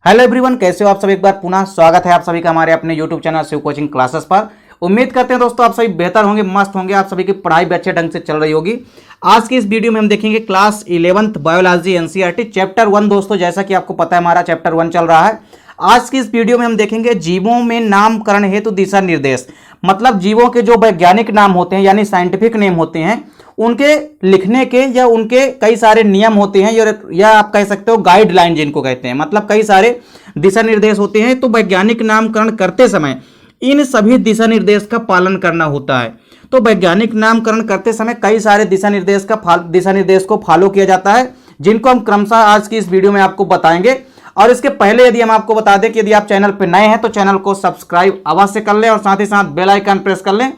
Hello everyone, कैसे हो आप सभी। एक बार पुनः स्वागत है आप सभी का हमारे अपने YouTube channel Shiv coaching classes पर। उम्मीद करते हैं दोस्तों आप सभी बेहतर होंगे, मस्त होंगे, आप सभी की पढ़ाई भी अच्छे ढंग से चल रही होगी। आज की इस वीडियो में हम देखेंगे class 11th biology NCERT chapter 1। दोस्तों जैसा कि आपको पता है हमारा चैप्टर 1 चल रहा है। आज की इस वीडियो में हम देखेंगे जीवों में नामकरण हेतु दिशा निर्देश, मतलब जीवों के जो वैज्ञानिक नाम होते हैं यानी साइंटिफिक नेम होते हैं उनके लिखने के या उनके कई सारे नियम होते हैं या आप कह सकते हो गाइडलाइन जिनको कहते हैं, मतलब कई सारे दिशा निर्देश होते हैं। तो वैज्ञानिक नामकरण करते समय इन सभी दिशा निर्देश का पालन करना होता है। तो वैज्ञानिक नामकरण करते समय कई सारे दिशा निर्देश को फॉलो किया जाता है, जिनको हम क्रमशः आज की इस वीडियो में आपको बताएंगे। और इसके पहले यदि हम आपको बता दें कि यदि आप चैनल पर नए हैं तो चैनल को सब्सक्राइब अवश्य कर लें और साथ ही साथ बेल आइकन प्रेस कर लें।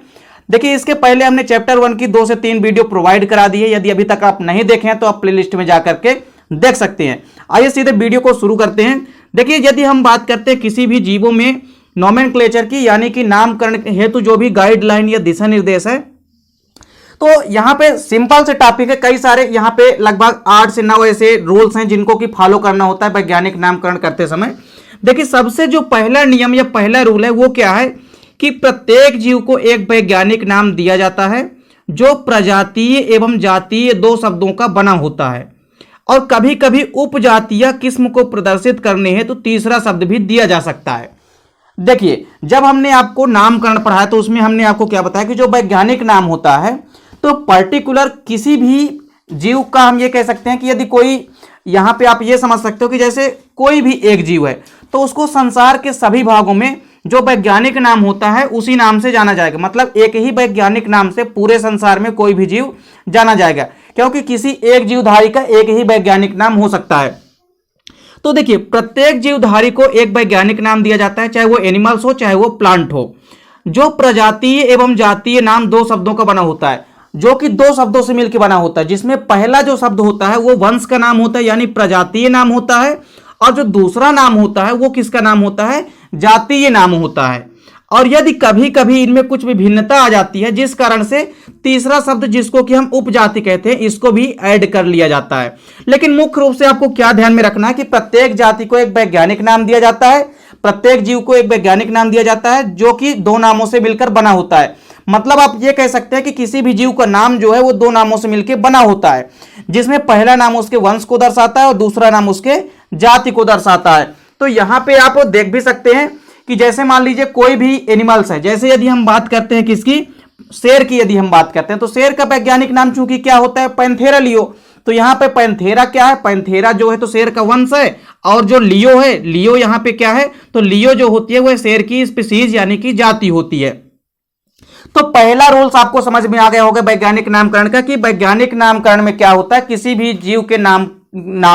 देखिए इसके पहले हमने चैप्टर 1 की 2 से 3 वीडियो प्रोवाइड करा दी है। यदि अभी तक आप नहीं देखे हैं तो आप प्लेलिस्ट में जाकर के देख सकते हैं। आइए सीधे वीडियो को शुरू करते हैं। देखिए यदि हम बात करते हैं किसी भी जीवों में नोमेनक्लेचर की, यानी कि नामकरण हेतु जो भी गाइडलाइन या दिशा निर्देश है, तो यहाँ पे सिंपल से टॉपिक है। कई सारे यहाँ पे लगभग 8 से 9 ऐसे रूल्स हैं जिनको कि फॉलो करना होता है वैज्ञानिक नामकरण करते समय। देखिए सबसे जो पहला नियम या पहला रूल है वो क्या है कि प्रत्येक जीव को एक वैज्ञानिक नाम दिया जाता है जो प्रजातीय एवं जातीय 2 शब्दों का बना होता है, और कभी कभी उपजातीय किस्म को प्रदर्शित करने हेतु तो तीसरा शब्द भी दिया जा सकता है। देखिए जब हमने आपको नामकरण पढ़ाया तो उसमें हमने आपको क्या बताया कि जो वैज्ञानिक नाम होता है तो पर्टिकुलर किसी भी जीव का हम ये कह सकते हैं कि यदि कोई, यहां पे आप ये समझ सकते हो कि जैसे कोई भी एक जीव है तो उसको संसार के सभी भागों में जो वैज्ञानिक नाम होता है उसी नाम से जाना जाएगा। मतलब एक ही वैज्ञानिक नाम से पूरे संसार में कोई भी जीव जाना जाएगा, क्योंकि किसी एक जीवधारी का एक ही वैज्ञानिक नाम हो सकता है। तो देखिए प्रत्येक जीवधारी को एक वैज्ञानिक नाम दिया जाता है, चाहे वो एनिमल्स हो चाहे वो प्लांट हो। जो प्रजातीय एवं जातीय नाम 2 शब्दों का बना होता है, जो कि 2 शब्दों से मिलकर बना होता है, जिसमें पहला जो शब्द होता है वो वंश का नाम होता है यानी प्रजातीय नाम होता है, और जो दूसरा नाम होता है वो किसका नाम होता है, जातीय नाम होता है। और यदि कभी कभी इनमें कुछ भी भिन्नता आ जाती है जिस कारण से तीसरा शब्द जिसको कि हम उपजाति कहते हैं इसको भी ऐड कर लिया जाता है। लेकिन मुख्य रूप से आपको क्या ध्यान में रखना है कि प्रत्येक जाति को एक वैज्ञानिक नाम दिया जाता है, प्रत्येक जीव को एक वैज्ञानिक नाम दिया जाता है जो कि 2 नामों से मिलकर बना होता है। मतलब आप ये कह सकते हैं कि किसी भी जीव का नाम जो है वो 2 नामों से मिलकर बना होता है, जिसमें पहला नाम उसके वंश को दर्शाता है और दूसरा नाम उसके जाति को दर्शाता है। तो यहां पे आप देख भी सकते हैं कि जैसे मान लीजिए कोई भी एनिमल्स है, जैसे यदि हम बात करते हैं किसकी, शेर की यदि हम बात करते हैं तो शेर का वैज्ञानिक नाम चूंकि क्या होता है, पैंथेरा लियो। तो यहाँ पे पैंथेरा क्या है, पैंथेरा जो है तो शेर का वंश है, और जो लियो है, लियो यहाँ पे क्या है, तो लियो जो होती है वह शेर की स्पीसीज यानी कि जाति होती है। तो पहला रूल्स आपको समझ में आ गया होगा वैज्ञानिक नामकरण का, कि वैज्ञानिक नामकरण में क्या होता है, किसी भी जीव के नाम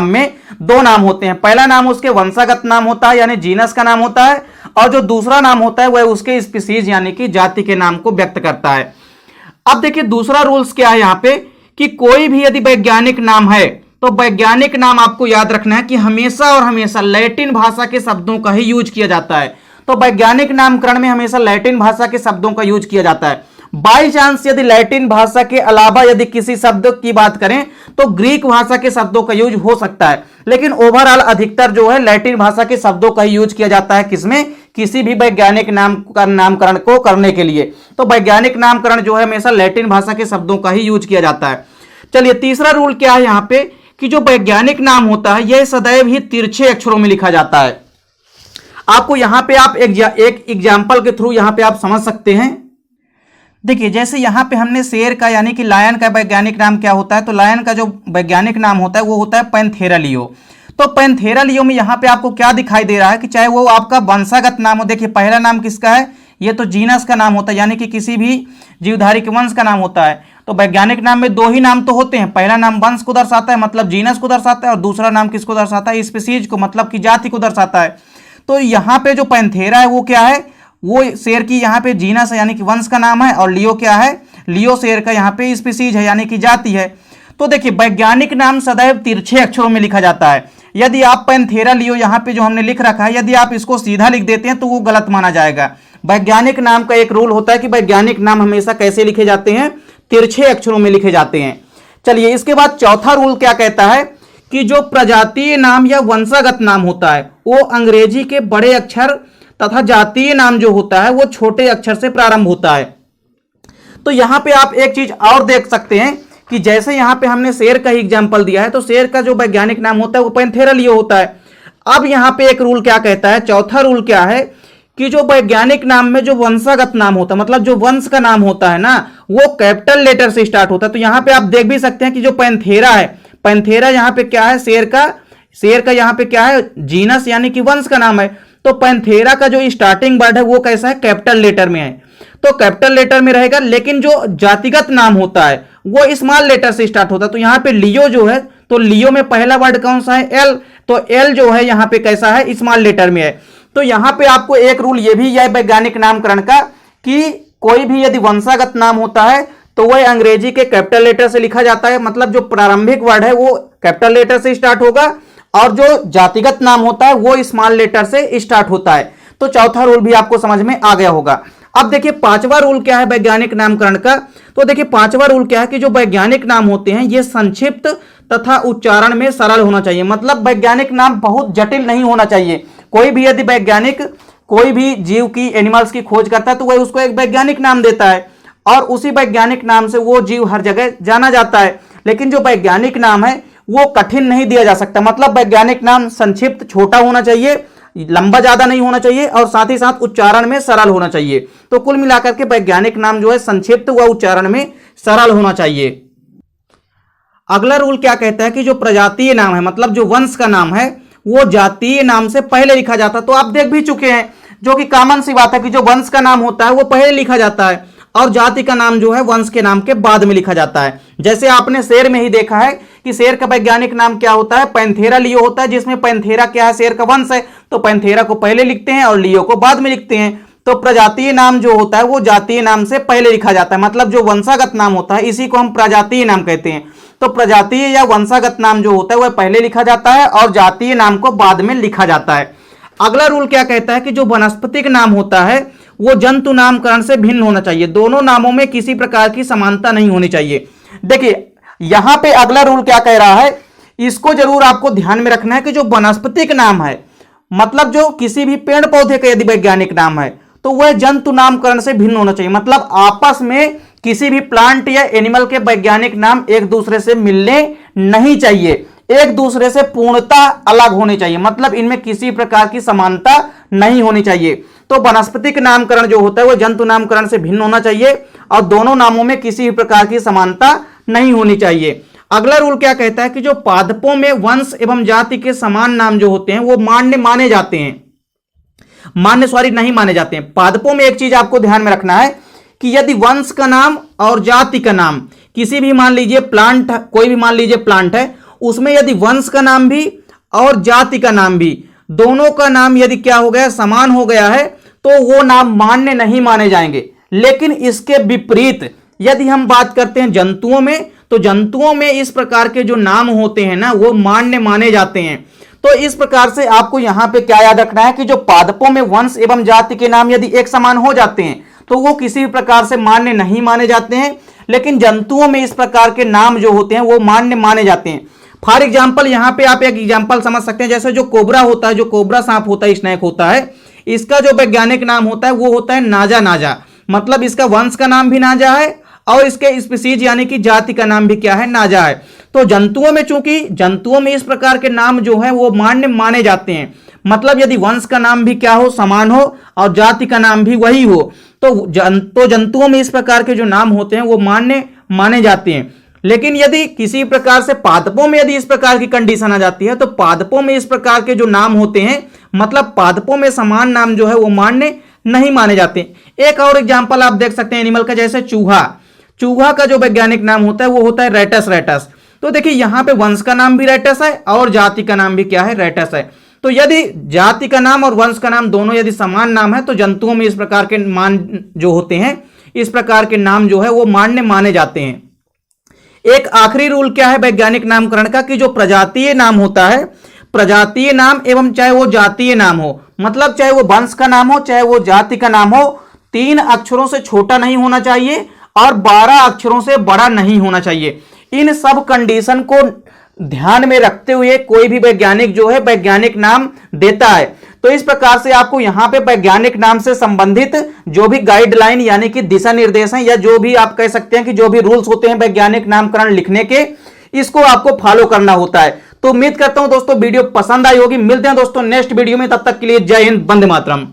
में 2 नाम होते हैं। पहला नाम उसके वंशागत नाम होता है यानी जीनस का नाम होता है, और जो दूसरा नाम होता है वह उसके स्पीसीज यानी कि जाति के नाम को व्यक्त करता है। अब देखिए दूसरा रूल्स क्या है यहाँ पे कि कोई भी यदि वैज्ञानिक नाम है तो वैज्ञानिक नाम आपको याद रखना है कि हमेशा और हमेशा लैटिन भाषा के शब्दों का ही यूज किया जाता है। तो वैज्ञानिक नामकरण में हमेशा लैटिन भाषा के शब्दों का यूज किया जाता है। बाई चांस यदि लैटिन भाषा के अलावा यदि किसी शब्द की बात करें तो ग्रीक भाषा के शब्दों का यूज हो सकता है, लेकिन ओवरऑल अधिकतर जो है लैटिन भाषा के शब्दों का ही यूज किया जाता है। किसमें, किसी भी वैज्ञानिक नामकरण को करने के लिए। तो वैज्ञानिक नामकरण जो है हमेशा लैटिन भाषा के शब्दों का ही यूज किया जाता है। चलिए तीसरा रूल क्या है यहाँ पे कि जो वैज्ञानिक नाम होता है यह सदैव ही तिरछे अक्षरों में लिखा जाता है। आपको यहां पे आप एक एग्जाम्पल के थ्रू यहां पे आप समझ सकते हैं। देखिए जैसे यहां पे हमने शेर का यानी कि लायन का वैज्ञानिक नाम क्या होता है, तो लायन का जो वैज्ञानिक नाम होता है वो होता है पैंथेरा लियो। तो पैंथेरा लियो में यहां पे आपको क्या दिखाई दे रहा है कि चाहे वो आपका वंशागत नाम हो, देखिए पहला नाम किसका है, ये तो जीनस का नाम होता है यानी कि किसी भी जीवधारी के वंश का नाम होता है। तो वैज्ञानिक नाम में 2 ही नाम तो होते हैं, पहला नाम वंश को दर्शाता है मतलब जीनस को दर्शाता है, और दूसरा नाम किसको दर्शाता है, स्पीसीज को मतलब कि जाति को दर्शाता है। तो यहाँ पे जो पैंथेरा है वो क्या है, वो शेर की यहाँ पे जीनस है यानी कि वंश का नाम है, और लियो क्या है, लियो शेर का यहाँ पे स्पीसीज है यानी कि जाति है। तो देखिए वैज्ञानिक नाम सदैव तिरछे अक्षरों में लिखा जाता है। यदि आप पैंथेरा लियो यहाँ पे जो हमने लिख रखा है यदि आप इसको सीधा लिख देते हैं तो वो गलत माना जाएगा। वैज्ञानिक नाम का एक रूल होता है कि वैज्ञानिक नाम हमेशा कैसे लिखे जाते हैं, तिरछे अक्षरों में लिखे जाते हैं। चलिए इसके बाद चौथा रूल क्या कहता है कि जो प्रजातीय नाम या वंशागत नाम होता है वो अंग्रेजी के बड़े अक्षर तथा जातीय नाम जो होता है वो छोटे अक्षर से प्रारंभ होता है। तो यहां पे आप एक चीज और देख सकते हैं कि जैसे यहां पे हमने शेर का ही एग्जांपल दिया है, तो शेर का जो वैज्ञानिक नाम होता है वो पैंथेरा लियो होता है। अब यहां पे एक रूल क्या कहता है, चौथा रूल क्या है कि जो वैज्ञानिक नाम में जो वंशागत नाम होता है, मतलब जो वंश का नाम होता है ना, वो कैपिटल लेटर से स्टार्ट होता है। तो यहां पे आप देख भी सकते हैं कि जो पैंथेरा है, पैंथेरा यहां पे क्या है, शेर का यहां पे क्या है, जीनस यानी कि वंश का नाम है। तो पैंथेरा का जो स्टार्टिंग वर्ड है वो कैसा है, कैपिटल लेटर में है, तो कैपिटल लेटर में रहेगा। लेकिन जो जातिगत नाम होता है वो स्मॉल लेटर से स्टार्ट होता है। तो यहां पे लियो जो है, तो लियो में पहला वर्ड कौन सा है, एल, तो एल जो है यहां पे कैसा है, स्मॉल लेटर में है। तो यहां पे आपको एक रूल ये भी है वैज्ञानिक नामकरण का कि कोई भी यदि वंशागत नाम होता है तो वह अंग्रेजी के कैपिटल लेटर से लिखा जाता है, मतलब जो प्रारंभिक वर्ड है वो कैपिटल लेटर से स्टार्ट होगा, और जो जातिगत नाम होता है वो स्मॉल लेटर से स्टार्ट होता है। तो चौथा रूल भी आपको समझ में आ गया होगा। अब देखिए पांचवा रूल क्या है वैज्ञानिक नामकरण का, तो देखिए पांचवा रूल क्या है कि जो वैज्ञानिक नाम होते हैं ये संक्षिप्त तथा उच्चारण में सरल होना चाहिए। मतलब वैज्ञानिक नाम बहुत जटिल नहीं होना चाहिए। कोई भी यदि वैज्ञानिक कोई भी जीव की, एनिमल्स की खोज करता है तो वह उसको एक वैज्ञानिक नाम देता है, और उसी वैज्ञानिक नाम से वो जीव हर जगह जाना जाता है। लेकिन जो वैज्ञानिक नाम है वो कठिन नहीं दिया जा सकता। मतलब वैज्ञानिक नाम संक्षिप्त, छोटा होना चाहिए, लंबा ज्यादा नहीं होना चाहिए, और साथ ही साथ उच्चारण में सरल होना चाहिए। तो कुल मिलाकर के वैज्ञानिक नाम जो है संक्षिप्त व उच्चारण में सरल होना चाहिए। अगला रूल क्या कहता है कि जो प्रजातीय नाम है, मतलब जो वंश का नाम है, वो जातीय नाम से पहले लिखा जाता है। तो आप देख भी चुके हैं, जो कि कॉमन सी बात है कि जो वंश का नाम होता है वो पहले लिखा जाता है, और जाति का नाम जो है वंश के नाम के बाद में लिखा जाता है। जैसे आपने शेर में ही देखा है कि शेर का वैज्ञानिक नाम क्या होता है, पैंथेरा लियो होता है, जिसमें पैंथेरा क्या है, शेर का वंश है, तो पैंथेरा को पहले लिखते हैं और लियो को बाद में लिखते हैं। तो प्रजातीय नाम जो होता है वो जातीय नाम से पहले लिखा जाता है, मतलब जो वंशागत नाम होता है इसी को हम प्रजातीय नाम कहते हैं। तो प्रजातीय या वंशागत नाम जो होता है वह पहले लिखा जाता है और जातीय नाम को बाद में लिखा जाता है। अगला रूल क्या कहता है कि जो वनस्पतिक नाम होता है वो जंतु नामकरण से भिन्न होना चाहिए। दोनों नामों में किसी प्रकार की समानता नहीं होनी चाहिए। देखिए यहां पे अगला रूल क्या कह रहा है, इसको जरूर आपको ध्यान में रखना है कि जो वनस्पतिक नाम है, मतलब जो किसी भी पेड़ पौधे का यदि वैज्ञानिक नाम है तो वह जंतु नामकरण से भिन्न होना चाहिए। मतलब आपस में किसी भी प्लांट या एनिमल के वैज्ञानिक नाम एक दूसरे से मिलने नहीं चाहिए, एक दूसरे से पूर्णतः अलग होने चाहिए। मतलब इनमें किसी प्रकार की समानता नहीं होनी चाहिए। तो वनस्पतिक नामकरण जो होता है वह जंतु नामकरण से भिन्न होना चाहिए, और दोनों नामों में किसी भी प्रकार की समानता नहीं होनी चाहिए। अगला रूल क्या कहता है कि जो पादपों में वंश एवं जाति के समान नाम जो होते हैं वो मान्य माने जाते हैं, नहीं माने जाते हैं। पादपों में एक चीज आपको ध्यान में रखना है कि यदि वंश का नाम और जाति का नाम किसी भी, मान लीजिए प्लांट, कोई भी मान लीजिए प्लांट है, उसमें यदि वंश का नाम भी और जाति का नाम भी, दोनों का नाम यदि क्या हो गया, समान हो गया है, तो वो नाम मान्य नहीं माने जाएंगे। लेकिन इसके विपरीत यदि हम बात करते हैं जंतुओं में, तो जंतुओं में इस प्रकार के जो नाम होते हैं ना वो मान्य माने जाते हैं। तो इस प्रकार से आपको यहां पे क्या याद रखना है कि जो पादपों में वंश एवं जाति के नाम यदि एक समान हो जाते हैं तो वो किसी भी प्रकार से मान्य नहीं माने जाते हैं, लेकिन जंतुओं में इस प्रकार के नाम जो होते हैं वो मान्य माने जाते हैं। फॉर एग्जाम्पल यहां पे आप एक एग्जाम्पल समझ सकते हैं, जैसे जो कोबरा होता है, जो कोबरा सांप होता है, स्नेक होता है, इसका जो वैज्ञानिक नाम होता है वो होता है नाजा नाजा। मतलब इसका वंश का नाम भी नाजा है और इसके स्पीसीज यानी कि जाति का नाम भी क्या है, नाजा है। तो जंतुओं में, चूंकि जंतुओं में इस प्रकार के नाम जो है वो मान्य माने जाते हैं, मतलब यदि वंश का नाम भी क्या हो, समान हो, और जाति का नाम भी वही हो, तो जंतुओं में इस प्रकार के जो नाम होते हैं वो मान्य माने जाते हैं। लेकिन यदि किसी प्रकार से पादपों में यदि इस प्रकार की कंडीशन आ जाती है तो पादपों में इस प्रकार के जो नाम होते हैं, मतलब पादपों में समान नाम जो है वो मान्य नहीं माने जाते। एक और एग्जाम्पल आप देख सकते हैं एनिमल का, जैसे चूहा। चूहा का जो वैज्ञानिक नाम होता है वो होता है रेटस रेटस। तो देखिए यहां पे वंश का नाम भी रेटस है और जाति का नाम भी क्या है, रेटस है। तो यदि जाति का नाम और वंश का नाम दोनों यदि समान नाम है तो जंतुओं में इस प्रकार के मान जो होते हैं, इस प्रकार के नाम जो है वो मान्य माने जाते हैं। एक आखिरी रूल क्या है वैज्ञानिक नामकरण का कि जो प्रजातीय नाम होता है, प्रजातीय नाम एवं चाहे वो जातीय नाम हो, मतलब चाहे वो वंश का नाम हो चाहे वो जाति का नाम हो, 3 अक्षरों से छोटा नहीं होना चाहिए और 12 अक्षरों से बड़ा नहीं होना चाहिए। इन सब कंडीशन को ध्यान में रखते हुए कोई भी वैज्ञानिक जो है वैज्ञानिक नाम देता है। तो इस प्रकार से आपको यहां पे वैज्ञानिक नाम से संबंधित जो भी गाइडलाइन यानी कि दिशा निर्देश हैं, या जो भी आप कह सकते हैं कि जो भी रूल्स होते हैं वैज्ञानिक नामकरण लिखने के, इसको आपको फॉलो करना होता है। तो उम्मीद करता हूं दोस्तों वीडियो पसंद आई होगी। मिलते हैं दोस्तों नेक्स्ट वीडियो में, तब तक के लिए जय हिंद, वंदे मातरम।